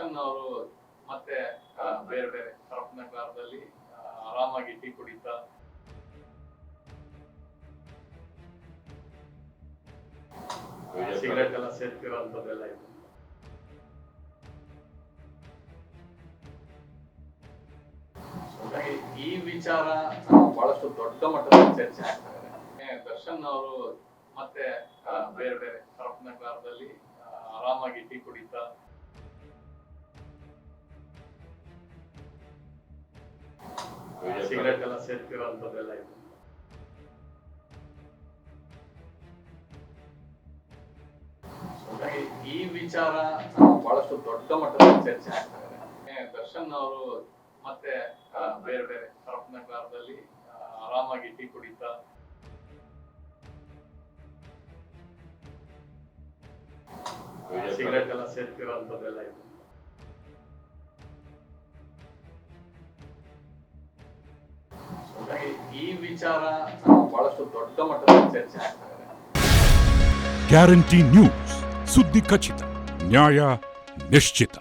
ದರ್ಶನ್ ಅವರು ಮತ್ತೆ ಬೇರೆ ಬೇರೆ ಕರಪನ ಕಾಲದಲ್ಲಿ ಆರಾಮಾಗಿ ಟೀ ಕುಡಿತಾ ಸಿಗರೇಟ್ ಎಲ್ಲ ಸೇರ್ತಿರೋಂಥದ್ದೆಲ್ಲ ಇದೆ. ಈ ವಿಚಾರ ಬಹಳಷ್ಟು ದೊಡ್ಡ ಮಟ್ಟದಲ್ಲಿ ಚರ್ಚೆ ಆಗ್ತಾ ಇದೆ. ದರ್ಶನ್ ಅವರು ಮತ್ತೆ ಬೇರೆ ಬೇರೆ ಕರಪನ ಕಾಲದಲ್ಲಿ ಆರಾಮಾಗಿ ಟೀ ಕುಡಿತಾ ಸಿಗರೇಟ್ ಎಲ್ಲ ಸೇರ್ತಿರೋಂಥದ್ದೆಲ್ಲ ಇದೆ. ಈ ವಿಚಾರ ಬಹಳಷ್ಟು ದೊಡ್ಡ ಮಟ್ಟದಲ್ಲಿ ಚರ್ಚೆ ಆಗ್ತಾ ಇದೆ. ದರ್ಶನ್ ಅವರು ಮತ್ತೆ ಬೇರೆ ಬೇರೆ ಕರಪನ ಕಾಲದಲ್ಲಿ ಆರಾಮಾಗಿ ಟೀ ಕುಡಿತಾ ಸಿಗರೇಟ್ ಎಲ್ಲ ಸೇರ್ತಿರೋಂಥದ್ದೆಲ್ಲ ಇದೆ. ಈ ವಿಚಾರ ಬಹಳಷ್ಟು ದೊಡ್ಡ ಮಟ್ಟದಲ್ಲಿ ಚರ್ಚೆ ಆಗ್ತಾ ಇದೆ. ಗ್ಯಾರಂಟಿ ನ್ಯೂಸ್, ಸುದ್ದಿ ಖಚಿತ, ನ್ಯಾಯ ನಿಶ್ಚಿತ.